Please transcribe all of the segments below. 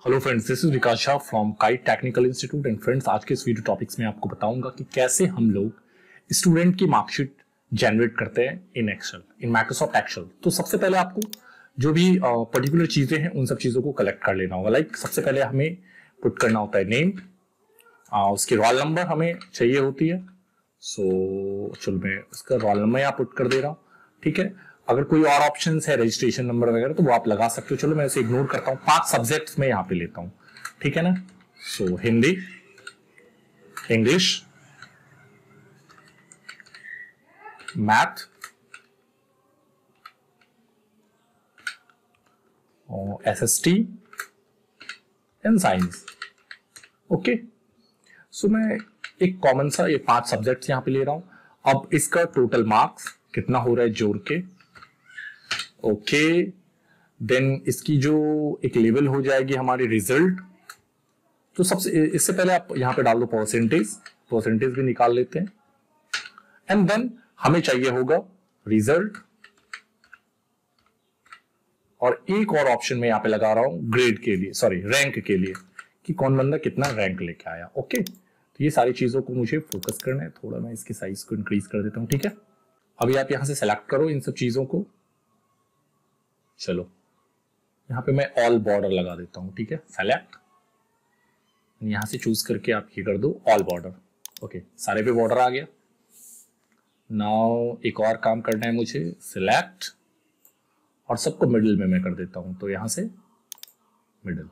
Hello friends, this is Vikas Jha from kite technical institute. And friends, आज के इस video topics में आपको बताऊंगा कि कैसे हम लोग स्टूडेंट की मार्कशीट जनरेट करते हैं in Excel, in Microsoft Excel. तो सबसे पहले आपको जो भी पर्टिकुलर चीजें हैं उन सब चीजों को कलेक्ट कर लेना होगा। लाइक सबसे पहले हमें पुट करना होता है नेम, उसकी रोल नंबर हमें चाहिए होती है। सो चलो मैं उसका रोल नंबर यहाँ पुट कर दे रहा हूँ, ठीक है। अगर कोई और ऑप्शन है रजिस्ट्रेशन नंबर वगैरह तो वो आप लगा सकते हो। चलो मैं इसे इग्नोर करता हूँ। 5 सब्जेक्ट्स में यहाँ पे लेता हूँ, ठीक है ना। सो हिंदी, इंग्लिश, मैथ और एसएसटी एंड साइंस। ओके, सो मैं एक कॉमन सा ये 5 सब्जेक्ट्स यहाँ पे ले रहा हूं। अब इसका टोटल मार्क्स कितना हो रहा है जोड़ के। ओके, देन इसकी जो एक लेवल हो जाएगी हमारी रिजल्ट। तो सबसे इससे पहले आप यहां पे डाल दो परसेंटेज भी निकाल लेते हैं। एंड देन हमें चाहिए होगा रिजल्ट, और एक और ऑप्शन में यहां पे लगा रहा हूं ग्रेड के लिए, सॉरी रैंक के लिए, कि कौन बंदा कितना रैंक लेके आया। ओके, तो ये सारी चीजों को मुझे फोकस करना है। थोड़ा मैं इसके साइज को इंक्रीज कर देता हूं, ठीक है। अभी आप यहां से सेलेक्ट करो इन सब चीजों को। चलो यहां पे मैं ऑल बॉर्डर लगा देता हूं, ठीक है। सेलेक्ट, यहां से चूज करके आप ये कर दो ऑल बॉर्डर। ओके, सारे पे बॉर्डर आ गया। नाउ एक और काम करना है मुझे, सिलेक्ट, और सबको मिडिल में मैं कर देता हूं, तो यहां से मिडिल।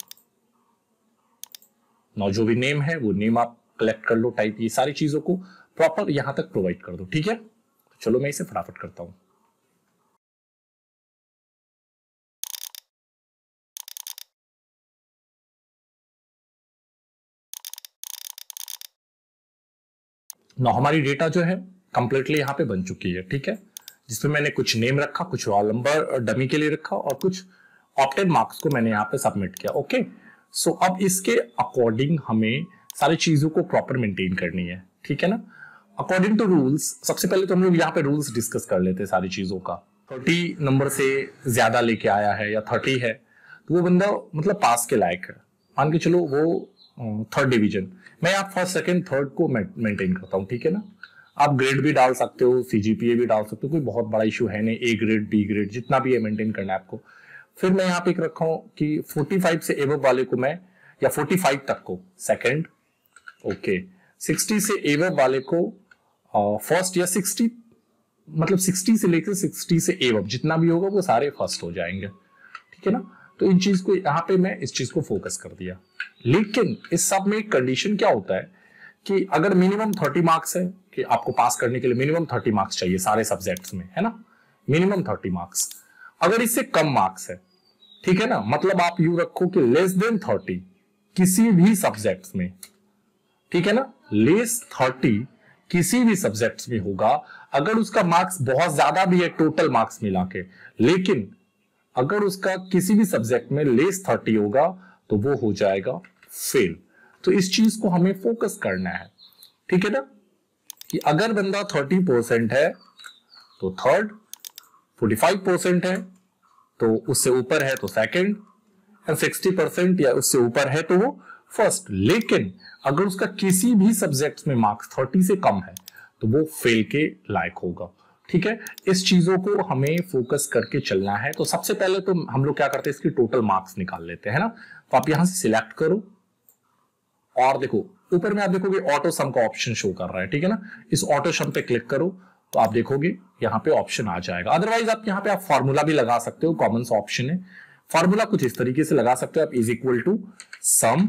नाउ जो भी नेम है वो नेम आप कलेक्ट कर लो, टाइप, ये सारी चीजों को प्रॉपर यहां तक प्रोवाइड कर दो, ठीक है। तो चलो मैं इसे फटाफट करता हूं। ना हमारी डेटा जो है कंप्लीटली यहाँ पे बन चुकी है, ठीक है। जिसमें मैंने कुछ नेम रखा, कुछ रोल नंबर डमी के लिए रखा, और कुछ ऑप्टेड मार्क्स को मैंने यहाँ पे सबमिट किया। ओके, सो अब इसके अकॉर्डिंग हमें सारी चीजों को प्रॉपर मेंटेन करनी है, ठीक है ना। अकॉर्डिंग टू रूल्स, सबसे पहले तो हम लोग यहाँ पे रूल्स डिस्कस कर लेते हैं सारी चीजों का। 30 नंबर से ज्यादा लेके आया है या 30 है तो वो बंदा मतलब पास के लायक है। मान के चलो वो 3rd डिवीजन, मैं यहाँ फर्स्ट सेकंड थर्ड को मेंटेन करता हूँ, ठीक है ना। आप ग्रेड भी डाल सकते हो, सीजीपीए भी डाल सकते हो, कोई बहुत बड़ा इशू है नहीं। ए ग्रेड, बी ग्रेड, जितना भी है मेंटेन करना है आपको। फिर मैं यहाँ पे एक रखा हूँ कि 45 से एबव वाले को मैं, या 45 तक को सेकंड, ओके, 60 से एबव वाले को फर्स्ट, या 60 मतलब 60 से लेकर 60 से एबव जितना भी होगा वो सारे फर्स्ट हो जाएंगे, ठीक है ना। तो इन चीज को यहाँ पे मैं इस चीज को फोकस कर दिया। लेकिन इस सब में एक कंडीशन क्या होता है कि अगर मिनिमम 30 मार्क्स है, कि आपको पास करने के लिए मिनिमम 30 मार्क्स चाहिए सारे सब्जेक्ट्स में, है ना, मिनिमम 30 मार्क्स। अगर इससे कम मार्क्स है, ठीक है ना, मतलब आप यू रखो कि लेस देन 30 किसी भी सब्जेक्ट्स में, ठीक है ना, लेस 30 किसी भी सब्जेक्ट्स में होगा। अगर उसका मार्क्स बहुत ज्यादा भी है टोटल मार्क्स मिला के, लेकिन अगर उसका किसी भी सब्जेक्ट में लेस 30 होगा तो वो हो जाएगा फेल। तो इस चीज को हमें फोकस करना है, ठीक है ना, कि अगर बंदा 30% है तो थर्ड, 45% है तो उससे ऊपर है तो सेकंड, और 60% या उससे ऊपर है तो वो फर्स्ट। लेकिन अगर उसका किसी भी सब्जेक्ट में मार्क्स 30 से कम है तो वो फेल के लायक होगा, ठीक है। इस चीजों को हमें फोकस करके चलना है। तो सबसे पहले तो हम लोग क्या करते हैं, इसकी टोटल मार्क्स निकाल लेते हैं ना। तो आप यहां से सिलेक्ट करो, और देखो ऊपर में आप देखोगे ऑटो सम का ऑप्शन शो कर रहा है, ठीक है ना। इस ऑटो सम पे क्लिक करो तो आप देखोगे यहाँ पे ऑप्शन आ जाएगा। अदरवाइज आप यहाँ पे आप फॉर्मूला भी लगा सकते हो, कॉमन सा ऑप्शन है। फॉर्मूला कुछ इस तरीके से लगा सकते हो आप, is equal to sum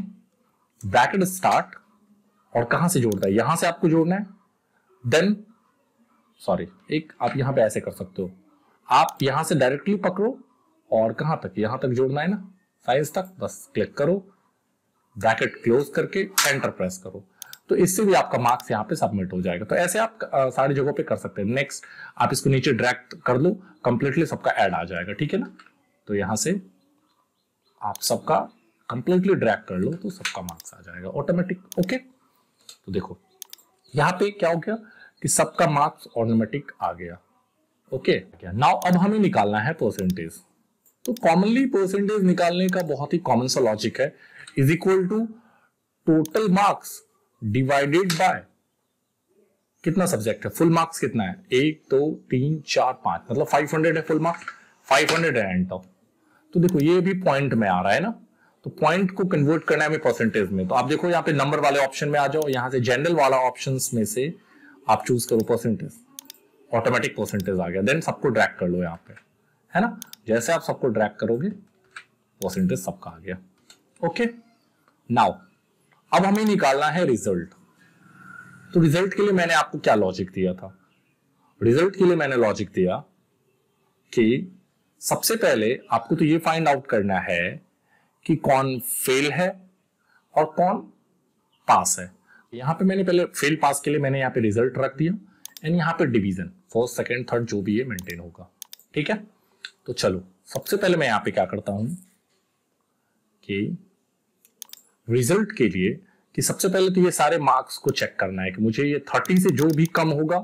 bracket start, और कहां से जोड़ना है, यहां से आपको जोड़ना है। देन सॉरी, एक आप यहां पे ऐसे कर सकते हो, आप यहां से डायरेक्टली पकड़ो और कहां तक, यहां तक जोड़ना है ना, साइज तक, बस क्लिक करो, ब्रैकेट क्लोज करके एंटर प्रेस करो, तो इससे भी आपका मार्क्स यहाँ पे सबमिट हो जाएगा। तो ऐसे आप सारी जगहों पे कर सकते हैं। नेक्स्ट आप इसको नीचे ड्रैग कर लो, कंप्लीटली सबका ऐड आ जाएगा, ठीक है ना। तो यहां से आप सबका कंप्लीटली ड्रैग कर लो तो सबका मार्क्स आ जाएगा ऑटोमेटिक। ओके, तो देखो यहां पे क्या हो गया कि सबका मार्क्स ऑटोमेटिक आ गया। ओके, नाउ अब हमें निकालना है परसेंटेज। तो कॉमनली परसेंटेज निकालने का बहुत ही कॉमन सा लॉजिक है, is equal to total marks divided by कितना सब्जेक्ट है, फुल मार्क्स कितना है, 1 2 3 4 5, मतलब 500 है फुल मार्क्स, 500 है एंटर। तो देखो ये भी पॉइंट में आ रहा है ना, तो पॉइंट को कन्वर्ट करना है हमें परसेंटेज में। तो आप देखो यहाँ पे नंबर वाले ऑप्शन में आ जाओ, यहां से जनरल वाला ऑप्शंस में से आप चूज करो परसेंटेज, ऑटोमेटिक परसेंटेज आ गया। देन सबको ड्रैग कर लो यहाँ पे, है ना। जैसे आप सबको ड्रैग करोगे परसेंटेज सबका आ गया। ओके, नाउ अब हमें निकालना है रिजल्ट। तो रिजल्ट के लिए मैंने आपको क्या लॉजिक दिया था, रिजल्ट के लिए मैंने लॉजिक दिया कि सबसे पहले आपको तो ये फाइंड आउट करना है कि कौन फेल है और कौन पास है। यहां पे मैंने पहले फेल पास के लिए मैंने यहां पे रिजल्ट रख दिया, एंड यहां पे डिवीजन फर्स्ट सेकंड थर्ड जो भी है मेंटेन होगा, ठीक है। तो चलो सबसे पहले मैं यहां पे क्या करता हूं कि रिजल्ट के लिए कि सबसे पहले तो ये सारे मार्क्स को चेक करना है कि मुझे ये 30 से जो भी कम होगा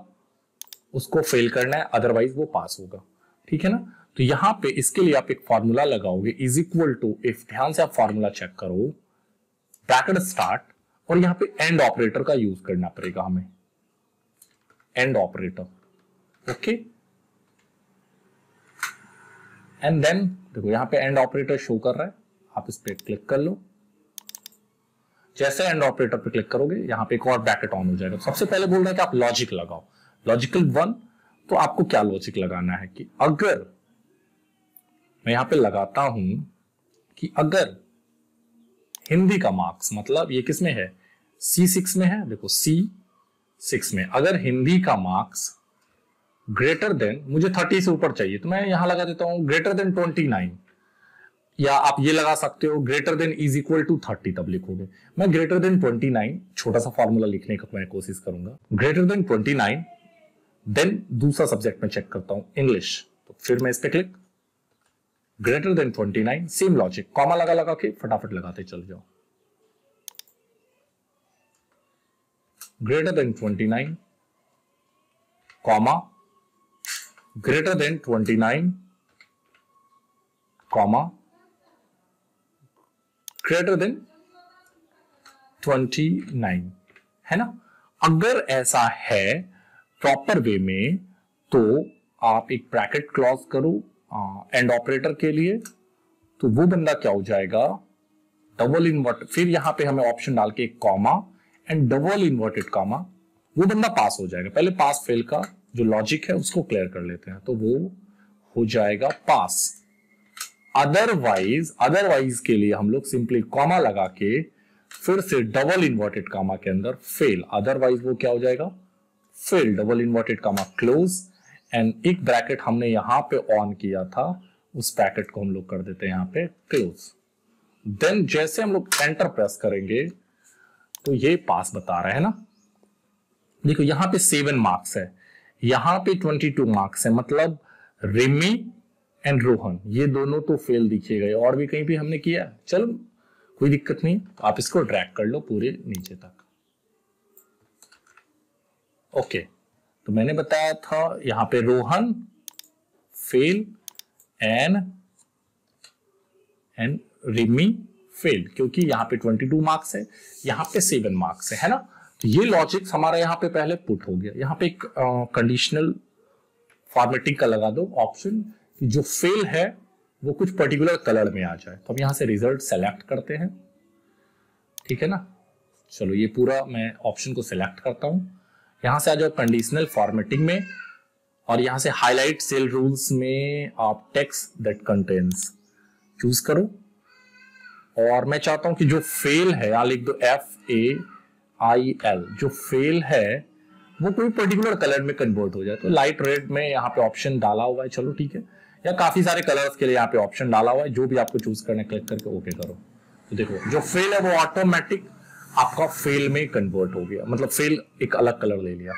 उसको फेल करना है, अदरवाइज वो पास होगा, ठीक है ना। तो यहां पे इसके लिए आप एक फॉर्मूला लगाओगे, इज इक्वल टू, इफ ध्यान से आप फॉर्मूला चेक करो, ब्रैकेट स्टार्ट, और यहां पे एंड ऑपरेटर का यूज करना पड़ेगा हमें, and operator, okay. And then देखो यहां पे एंड ऑपरेटर शो कर रहा है, आप इस पे क्लिक कर लो। जैसे एंड ऑपरेटर पे क्लिक करोगे यहां पे एक और ब्रैकेट ऑन हो जाएगा। सबसे पहले बोल रहा है कि आप लॉजिक लगाओ, लॉजिकल 1। तो आपको क्या लॉजिक लगाना है कि अगर मैं यहां पे लगाता हूं कि अगर हिंदी का मार्क्स, मतलब ये किस में है, C6 में है, देखो C6 में, अगर हिंदी का मार्क्स ग्रेटर देन, मुझे 30 से ऊपर चाहिए, तो मैं यहां लगा देता हूं ग्रेटर देन 29, या आप ये लगा सकते हो greater than is equal to 30, तब लिखोगे। मैं ग्रेटर देन 29 छोटा सा फॉर्मूला लिखने का मैं कोशिश करूंगा, ग्रेटर देन 29, देन दूसरा सब्जेक्ट में चेक करता हूं इंग्लिश, तो फिर मैं इस पे click, greater than 29, same logic, comma लगा लगा के फटाफट लगाते चल जाओ, greater than 29, comma, greater than 29, comma, greater than 29, है ना। अगर ऐसा है प्रॉपर वे में तो आप एक ब्रैकेट क्लॉज करो एंड ऑपरेटर के लिए, तो वो बंदा क्या हो जाएगा, डबल इन्वर्ट, फिर यहां पे हमें ऑप्शन डाल के एक comma and double inverted comma, वो बंदा पास हो जाएगा। पहले पास फेल का जो लॉजिक है उसको क्लियर कर लेते हैं, तो वो हो जाएगा पास। अदरवाइज के लिए हम लोग सिंपली कॉमा लगा के फिर से डबल इन्वर्टेड कॉमा के अंदर फेल, अदरवाइज वो क्या हो जाएगा, fail, double inverted comma close, and एक ब्रैकेट हमने यहां पे ऑन किया था उस ब्रैकेट को हम लोग कर देते हैं यहां पे क्लोज। देन जैसे हम लोग एंटर प्रेस करेंगे तो ये पास बता रहा है ना। देखो यहां पे 7 मार्क्स है, यहां पे 22 मार्क्स है, मतलब रिमी एंड रोहन ये दोनों तो फेल दिखे गए, और भी कहीं भी हमने किया, चलो कोई दिक्कत नहीं, आप इसको ड्रैग कर लो पूरे नीचे तक। ओके, तो मैंने बताया था यहां पे Rohan fail and Rimi fail, क्योंकि यहां पे 22 मार्क्स है, यहां पे 7 मार्क्स है ना। तो ये लॉजिक हमारा यहां पे पहले पुट हो गया। यहां पे एक कंडीशनल फॉर्मेटिंग का लगा दो ऑप्शन कि जो फेल है वो कुछ पर्टिकुलर कलर में आ जाए। तो हम यहां से रिजल्ट सेलेक्ट करते हैं, ठीक है ना। चलो ये पूरा मैं ऑप्शन को सिलेक्ट करता हूं, यहां से आ जाओ कंडीशनल फॉर्मेटिंग में, और यहां से हाईलाइट सेल रूल्स में आप टेक्स्ट दैट कंटेन्स चूज करो, और मैं चाहता हूं कि जो फेल है यहां लिख दो FAIL, जो फेल है वो कोई पर्टिकुलर कलर में कन्वर्ट हो जाए। तो लाइट रेड में यहाँ पे ऑप्शन डाला हुआ है, चलो ठीक है, या काफी सारे कलर्स के लिए यहाँ पे ऑप्शन डाला हुआ है, जो भी आपको चूज करना है क्लिक करके ओके करो। तो देखो जो फेल है वो ऑटोमेटिक आपका फेल में कन्वर्ट हो गया, मतलब फेल एक अलग कलर ले लिया।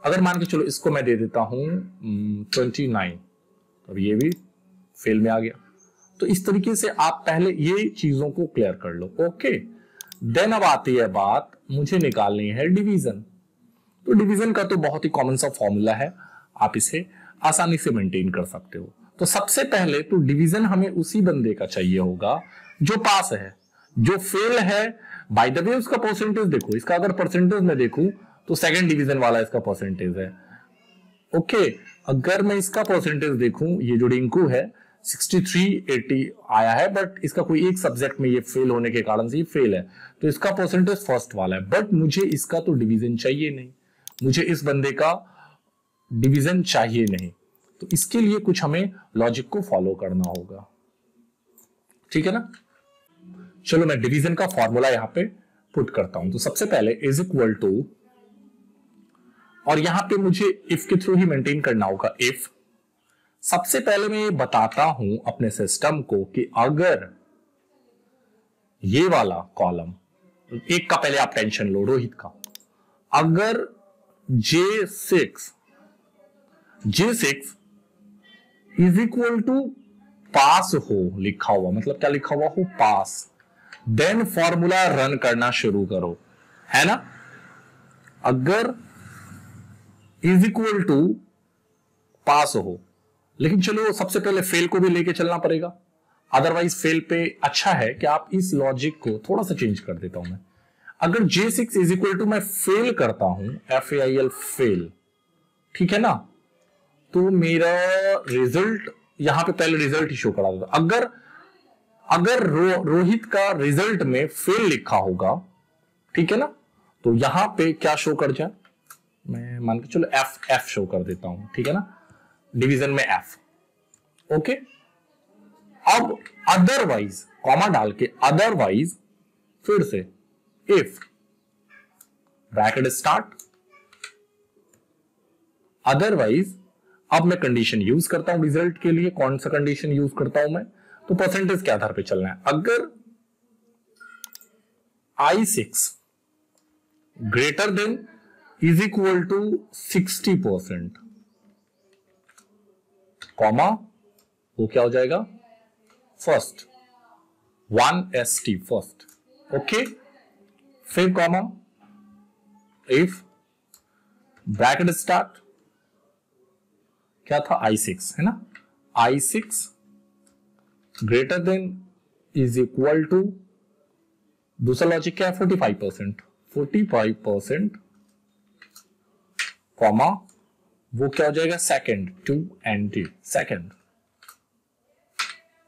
अगर मान के चलो इसको मैं दे देता हूं 29, तो ये भी फेल में आ गया। तो इस तरीके से आप पहले ये चीजों को क्लियर कर लो, ओके। देन अब आती है बात, मुझे निकालनी है डिवीजन। तो डिवीजन का तो बहुत ही कॉमन सा फॉर्मूला है, आप इसे आसानी से मेंटेन कर सकते हो। तो सबसे पहले तो डिवीजन हमें उसी बंदे का चाहिए होगा जो पास है। जो फेल है, बाय द वे उसका परसेंटेज देखो, इसका अगर परसेंटेज में देखूं तो सेकंड डिवीजन वाला इसका परसेंटेज है। ओके, अगर मैं इसका परसेंटेज देखूं, ये जो रिंकू है 6380 आया है, बट इसका कोई एक सब्जेक्ट में ये फेल होने के कारण से ये फेल है, तो इसका परसेंटेज फर्स्ट वाला है। बट मुझे इसका तो डिवीजन चाहिए नहीं, मुझे इस बंदे का डिवीजन चाहिए नहीं, तो इसके लिए कुछ हमें लॉजिक को फॉलो करना होगा। ठीक है ना। चलो मैं डिवीजन का फॉर्मूला यहां पे पुट करता हूं। तो सबसे पहले इज इक्वल टू, और यहां पे मुझे इफ के थ्रू ही मेंटेन करना होगा। इफ सबसे पहले मैं ये बताता हूं अपने सिस्टम को कि अगर ये वाला कॉलम, एक का पहले आप टेंशन लो रोहित का, अगर J6 इज इक्वल टू पास हो लिखा हुआ, मतलब क्या लिखा हुआ हो, पास, देन फॉर्मूला रन करना शुरू करो, है ना। अगर इज इक्वल टू पास हो, लेकिन चलो सबसे पहले फेल को भी लेके चलना पड़ेगा, अदरवाइज फेल पे अच्छा है कि आप इस लॉजिक को थोड़ा सा चेंज कर देता हूं मैं। अगर J6 इज इक्वल टू मैं फेल करता हूं, FAIL फेल, ठीक है ना, तो मेरा रिजल्ट यहां पे पहले रिजल्ट ही शो करा देता। अगर रोहित का रिजल्ट में फेल लिखा होगा, ठीक है ना, तो यहां पे क्या शो कर जाए, मैं मान के चलो एफ शो कर देता हूं, ठीक है ना, डिवीजन में एफ। ओके, अब अदरवाइज कॉमा डाल के, अदरवाइज फिर से इफ ब्रैकेट स्टार्ट, अदरवाइज अब मैं कंडीशन यूज करता हूं रिजल्ट के लिए। कौन सा कंडीशन यूज करता हूं मैं, तो परसेंटेज के आधार पे चलना है। अगर I6 greater than is equal to 60%, comma, वो क्या हो जाएगा, फर्स्ट 1ST फर्स्ट। ओके, फिर कॉमा, इफ ब्रैकेट स्टार्ट, क्या था, I6 है ना, I6 greater than is equal to, दूसरा लॉजिक क्या है, 45%, कॉमा, वो क्या हो जाएगा, second 2NT second,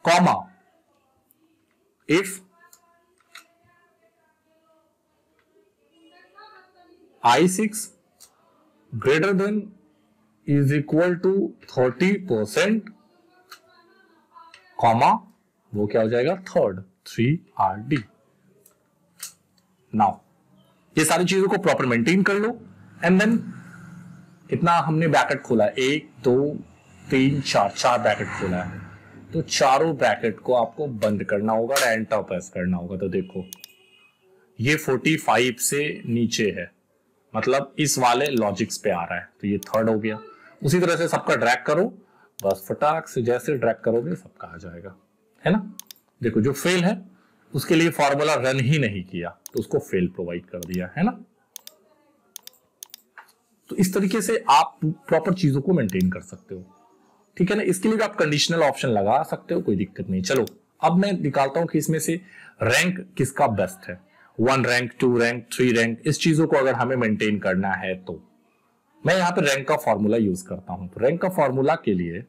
comma, if I6 greater than is equal to 30%, comma, वो क्या हो जाएगा, थर्ड 3RD। नाउ ये सारी चीजों को प्रॉपर मेंटेन कर लो, एंड देन कितना हमने ब्रैकेट खोला है, 1 2 3 4 ब्रैकेट खोला है, तो चारों ब्रैकेट को आपको बंद करना होगा और एंटर प्रेस करना होगा। तो देखो ये 45 से नीचे है, मतलब इस वाले लॉजिक्स पे आ रहा है, तो ये थर्ड हो गया। उसी तरह से सबका ड्रैग करो, बस फटाक से जैसे ड्रैग करोगे सबका आ जाएगा, है ना। देखो जो फेल है उसके लिए फॉर्मूला रन ही नहीं किया, तो उसको फेल प्रोवाइड कर दिया, है ना। तो इस तरीके से आप प्रॉपर चीजों को मेंटेन कर सकते हो, ठीक है ना। इसके लिए भी आप कंडीशनल ऑप्शन लगा सकते हो, कोई दिक्कत नहीं। चलो अब मैं निकालता हूं कि इसमें से रैंक किसका बेस्ट है, 1 रैंक 2 रैंक 3 रैंक, इस चीजों को अगर हमें मेंटेन करना है तो मैं यहां पे रैंक का फॉर्मूला यूज करता हूं। तो रैंक का फॉर्मूला के लिए,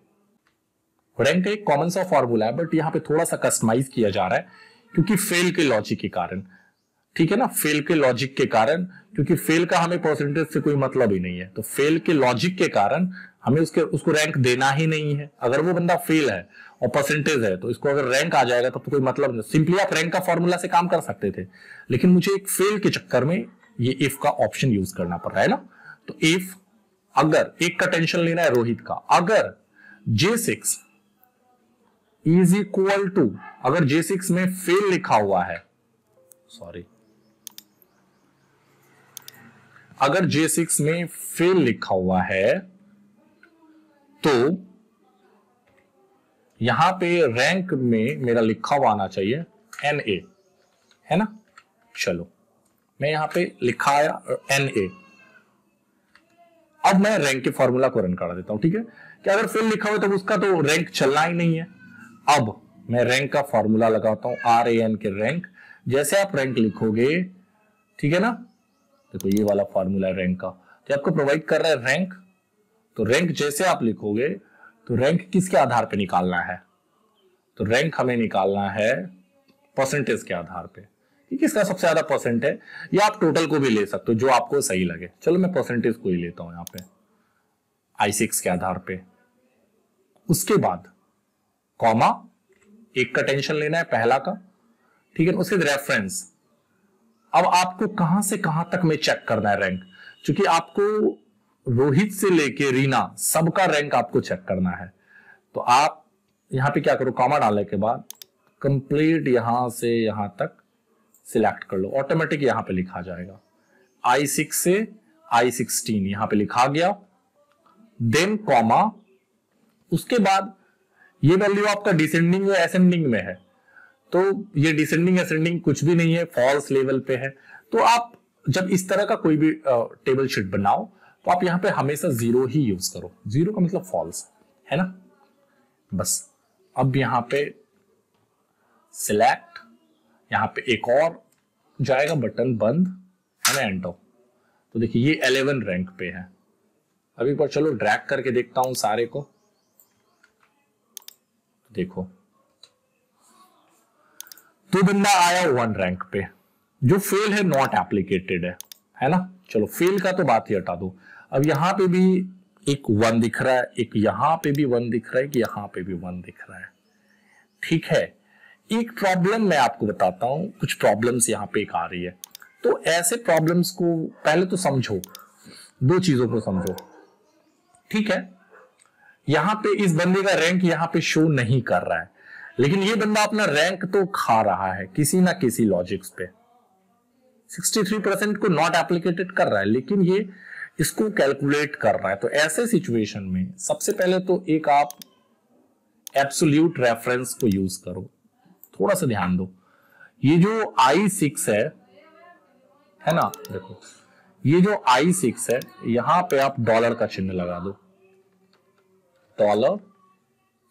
रैंक का एक कॉमन सा फॉर्मूला है, बट यहां पे थोड़ा सा कस्टमाइज किया जा रहा है क्योंकि फेल के लॉजिक के कारण, ठीक है ना, फेल के लॉजिक के कारण, क्योंकि फेल का हमें परसेंटेज से कोई मतलब ही नहीं है, तो फेल के लॉजिक के कारण हमें उसको रैंक देना ही नहीं है। अगर वो बंदा फेल है और परसेंटेज है तो इसको अगर रैंक आ जाएगा तब तो कोई मतलब नहीं। सिंपली आप रैंक का फॉर्मूला से काम कर सकते थे, लेकिन मुझे एक फेल के चक्कर में ये इफ का ऑप्शन यूज करना पड़ रहा है ना। तो इफ, अगर एक का टेंशन लेना है रोहित का, अगर J6 इज इक्वल टू, अगर J6 में फेल लिखा हुआ है, सॉरी, अगर J6 में फेल लिखा हुआ है तो यहां पे रैंक में मेरा लिखा हुआ आना चाहिए NA, है ना। चलो मैं यहां पे लिखा आया NA। अब मैं रैंक के फॉर्मूला को रन करा देता हूं, ठीक है। कि अगर फेल लिखा हुआ तो उसका तो रैंक चलना ही नहीं है। अब मैं रैंक का फॉर्मूला लगाता हूं, RAN के रैंक। जैसे आप रैंक लिखोगे, ठीक है ना, देखो ये वाला फॉर्मूला है रैंक का, जो आपको प्रोवाइड कर रहा है रैंक। तो रैंक जैसे आप लिखोगे तो रैंक किसके आधार पे निकालना है, तो रैंक हमें निकालना है परसेंटेज के आधार पे कि किसका सबसे ज्यादा परसेंट है, या आप टोटल को भी ले सकते हो जो आपको सही लगे। चलो मैं परसेंटेज को ही लेता हूं यहां पे I6 के आधार पे। उसके बाद कॉमा, एक का टेंशन लेना है पहला का, ठीक है, उसके रेफरेंस। अब आपको कहां से कहां तक में चेक करना है रैंक, क्योंकि आपको रोहित से लेके रीना सबका रैंक आपको चेक करना है। तो आप यहां पे क्या करो, कॉमा डालने के बाद कंप्लीट यहां से यहां तक सिलेक्ट कर लो, ऑटोमेटिक यहां पे लिखा जाएगा। I6 से I16 यहां पे लिखा गया, देन कॉमा, उसके बाद ये वैल्यू आपका डिसेंडिंग या असेंडिंग में है, तो ये डिसेंडिंग असेंडिंग कुछ भी नहीं है, फॉल्स लेवल पे है। तो आप जब इस तरह का कोई भी टेबल शीट बनाओ तो आप यहां पे हमेशा 0 ही यूज करो। 0 का मतलब फॉल्स है ना। बस अब यहां पे सिलेक्ट, यहां पे एक और जाएगा बटन बंद, है ना, एंटर। तो देखिए ये 11 रैंक पे है। अब एक बार चलो ड्रैग करके देखता हूं सारे को, देखो तो बंदा आया 1 रैंक पे, जो फेल है नॉट एप्लीकेटेड है ना। चलो फेल का तो बात ही हटा दो। अब यहां पे भी एक 1 दिख रहा है, एक यहां पे भी 1 दिख रहा है, कि यहां पे भी 1 दिख रहा है, ठीक है। एक प्रॉब्लम मैं आपको बताता हूं, कुछ प्रॉब्लम्स यहां पे एक आ रही है। तो ऐसे प्रॉब्लम्स को पहले तो समझो, 2 चीजों को समझो, ठीक है। यहां पे इस बंदे का रैंक यहां पे शो नहीं कर रहा है, लेकिन ये बंदा अपना रैंक तो खा रहा है किसी ना किसी लॉजिक्स पे। 63% को नॉट एप्लीकेटेड कर रहा है, लेकिन ये इसको कैलकुलेट कर रहा है। तो ऐसे सिचुएशन में सबसे पहले तो एक आप एब्सोल्यूट रेफरेंस को यूज करो। थोड़ा सा ध्यान दो, ये जो I6 है ना, देखो ये जो I6 है, यहां पे आप डॉलर का चिन्ह लगा दो, डॉलर,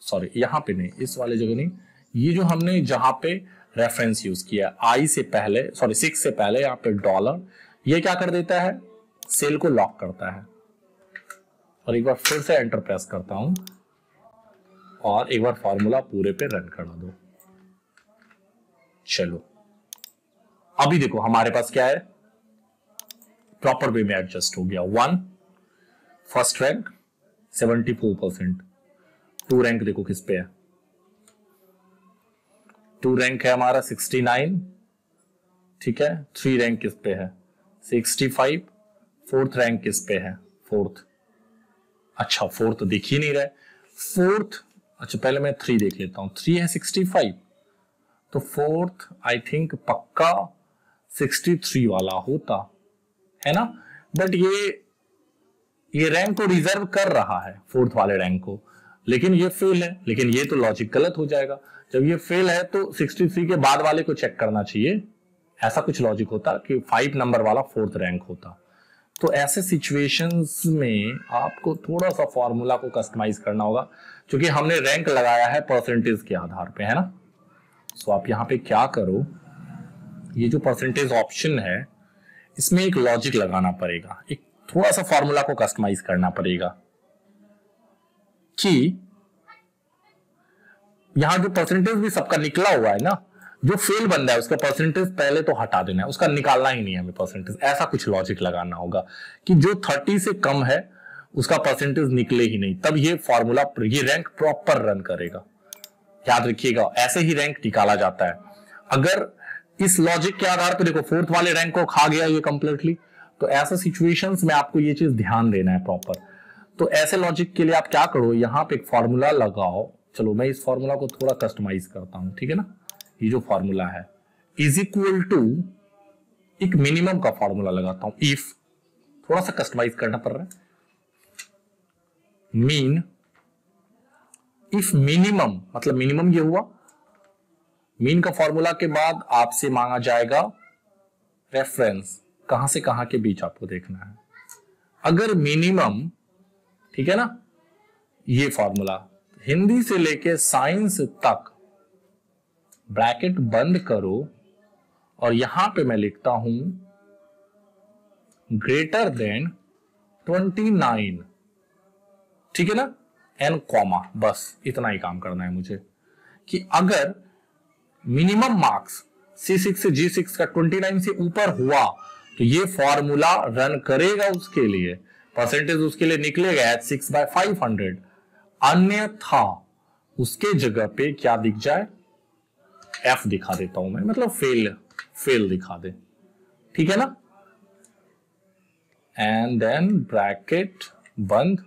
सॉरी यहां पे नहीं, इस वाले जगह नहीं, ये जो हमने जहां पे रेफरेंस यूज किया I से पहले, सॉरी 6 से पहले, यहां पे डॉलर, ये क्या कर देता है, सेल को लॉक करता है। और एक बार फिर से एंटर प्रेस करता हूं और एक बार फॉर्मूला पूरे पे रन करा दो। चलो अभी देखो हमारे पास क्या है, प्रॉपर वे में एडजस्ट हो गया। 1 फर्स्ट रैंक 74%, 2 रैंक देखो किस पे है, 2 रैंक है हमारा 69, ठीक है। 3 रैंक किस पे है 65, 4th रैंक किस पे है 4th, अच्छा 4th दिख ही नहीं रहा है 4th, अच्छा पहले मैं 3 देख लेता हूं, 3 है 65, तो 4th आई थिंक पक्का 63 वाला होता है ना। बट ये रैंक को रिजर्व कर रहा है 4th वाले रैंक को, लेकिन ये फेल है, लेकिन ये तो लॉजिक गलत हो जाएगा। जब ये फेल है तो 63 के बाद वाले को चेक करना चाहिए, ऐसा कुछ लॉजिक होता कि 5 नंबर वाला 4th रैंक होता। तो ऐसे सिचुएशंस में आपको थोड़ा सा फॉर्मूला को कस्टमाइज करना होगा, क्योंकि हमने रैंक लगाया है परसेंटेज के आधार पे, है ना। सो आप यहां पे क्या करो, ये जो परसेंटेज ऑप्शन है इसमें एक लॉजिक लगाना पड़ेगा, एक थोड़ा सा फॉर्मूला को कस्टमाइज करना पड़ेगा कि यहां जो परसेंटेज भी सबका निकला हुआ है ना, जो फेल बंदा है उसका परसेंटेज पहले तो हटा देना है, उसका निकालना ही नहीं है हमें परसेंटेज। ऐसा कुछ लॉजिक लगाना होगा कि जो 30 से कम है उसका परसेंटेज निकले ही नहीं, तब ये फॉर्मूला, ये रैंक प्रॉपर रन करेगा। याद रखिएगा, ऐसे ही रैंक निकाला जाता है। अगर इस लॉजिक के आधार पर देखो 4th वाले रैंक को खा गया ये कंप्लीटली, तो ऐसे सिचुएशंस में आपको ये चीज ध्यान देना है प्रॉपर। तो ऐसे लॉजिक के लिए आप क्या करो, यहां पे एक फॉर्मूला लगाओ। चलो मैं इस फॉर्मूला को थोड़ा कस्टमाइज करता हूं, ठीक है ना। ये जो फॉर्मूला है इज इक्वल टू, एक मिनिमम का फॉर्मूला लगाता हूं, इफ, थोड़ा सा कस्टमाइज करना पड़ रहा है, मीन, इफ मिनिमम, मतलब मिनिमम ये हुआ, मीन का फॉर्मूला के बाद आपसे मांगा जाएगा रेफरेंस, कहां से कहां के बीच आपको देखना है। अगर मिनिमम, ठीक है ना, ये फॉर्मूला हिंदी से लेके साइंस तक ब्रैकेट बंद करो और यहां पे मैं लिखता हूं ग्रेटर देन 29, ठीक है ना, एन कॉमा, बस इतना ही काम करना है मुझे कि अगर मिनिमम मार्क्स C6 से G6 का 29 से ऊपर हुआ तो ये फॉर्मूला रन करेगा उसके लिए, परसेंटेज उसके लिए निकलेगा 6/500, अन्यथा उसके जगह पे क्या दिख जाए, F दिखा देता हूं मैं, मतलब फेल दिखा दे, ठीक है ना, एंड देन ब्रैकेट बंद,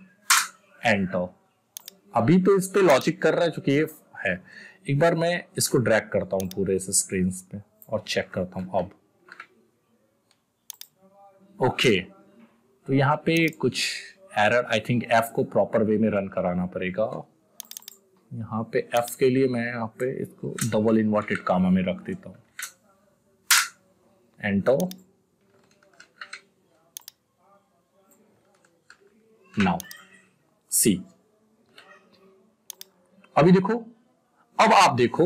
एंटर। अभी तो इस पे लॉजिक कर रहा है चूंकि ये है। एक बार मैं इसको ड्रैग करता हूं पूरे इस स्क्रीन पे और चेक करता हूं अब। ओके, तो यहां पे कुछ एरर, आई थिंक F को प्रॉपर वे में रन कराना पड़ेगा। यहां पे F के लिए मैं यहां पे इसको डबल इन्वर्टेड कामा में रख देता हूं, एंटर। नाउ सी, अभी देखो, अब आप देखो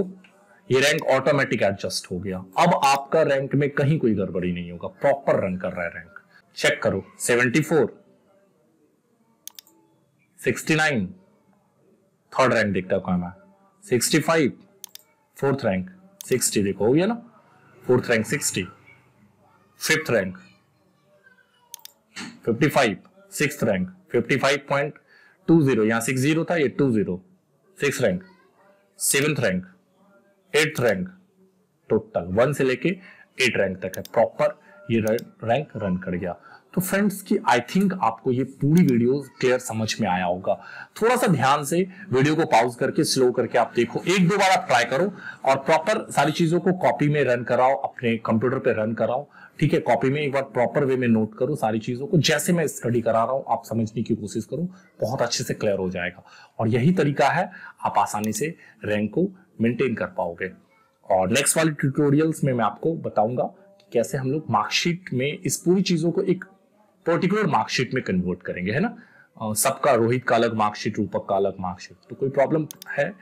ये रैंक ऑटोमेटिक एडजस्ट हो गया। अब आपका रैंक में कहीं कोई गड़बड़ी नहीं होगा, प्रॉपर रन कर रहा है रैंक। चेक करो, 74, 69 थर्ड रैंक दिखता है कौन है, 65 फोर्थ रैंक, 60 देखो हो गया ना, fourth rank 60, fifth rank 55, sixth rank 55.20, यहां 60 था, ये 20, six rank, seventh rank, eighth rank, total 1 से लेके 8 रैंक तक है, प्रॉपर ये रैंक रन कर गया। तो फ्रेंड्स की आई थिंक आपको ये पूरी वीडियो क्लियर समझ में आया होगा। थोड़ा सा ध्यान से वीडियो को पॉज करके स्लो करके आप देखो, एक दो बार आप ट्राई करो और प्रॉपर सारी चीजों को कॉपी में रन कराओ, अपने कंप्यूटर पे रन कराओ, ठीक है। कॉपी में एक बार प्रॉपर वे में नोट करो सारी चीजों को, जैसे मैं स्टडी करा रहा हूं आप समझने की कोशिश करो, बहुत अच्छे से क्लियर हो जाएगा। और यही तरीका है, आप आसानी से रैंक को मेंटेन कर पाओगे। और नेक्स्ट वाले ट्यूटोरियल्स में मैं आपको बताऊंगा कि कैसे हम लोग मार्कशीट में इस पूरी चीजों को एक पर्टिकुलर मार्कशीट में कन्वर्ट करेंगे, है ना। सबका, रोहित का अलग मार्कशीट, रूपक का अलग मार्कशीट, तो कोई प्रॉब्लम है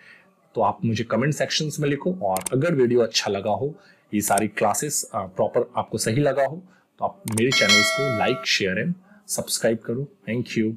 तो आप मुझे कमेंट सेक्शंस में लिखो। और अगर वीडियो अच्छा लगा हो, ये सारी क्लासेस प्रॉपर आपको सही लगा हो, तो आप मेरे चैनल्स को लाइक, शेयर एंड सब्सक्राइब करो। Thank you.